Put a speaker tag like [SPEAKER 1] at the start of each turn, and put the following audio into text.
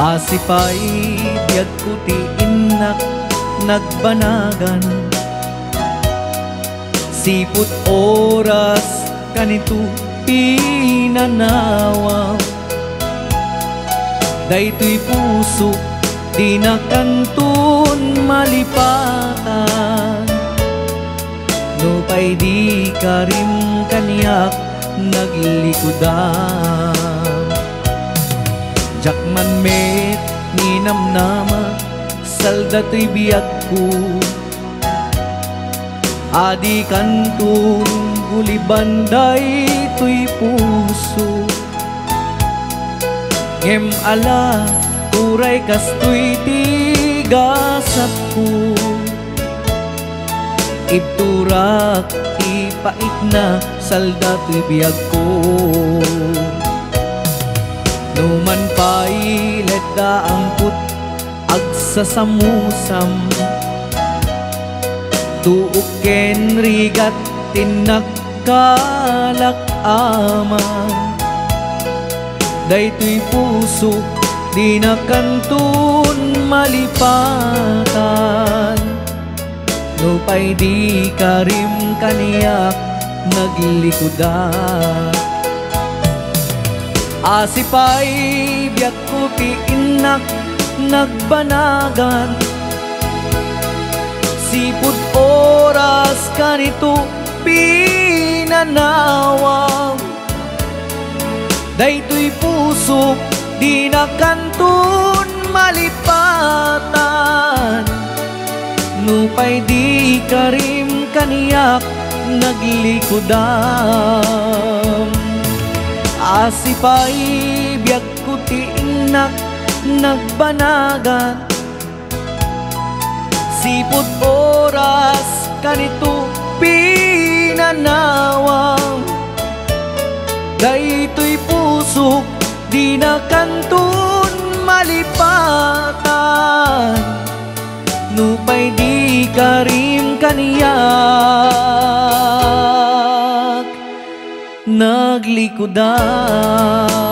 [SPEAKER 1] Asipay biyag kuti inak nagbanagan, siput oras kanito pinanawa. Daytoy puso di na kantun malipatan, no pay di karim kaniyak naglikudan. Jakman met ni namnama saldatoy biyag ko, adi kantun gulibanday to'y puso. Ngem ala uray kastoy tigasat ko, ibturak ipait na saldatoy biyag ko. Numan pa'y ledda ang put agsasamusam, tuuken rigat tinagkalak aman. Daytoy puso di na kantun malipatan, no pay di karim kaniyak naglikudan. Asipay biyag kuti inak nagbanagan, sipud oras kanito pinanawa. Daytoy puso di na kantun malipatan, no pay di karim kaniyak naglikudan. Asipay biyag kuti inak nagbanagan, sipud oras kanito pinanawa. Daytoy puso di na kantun malipatan, no pay di karim kaniyak naglikudan.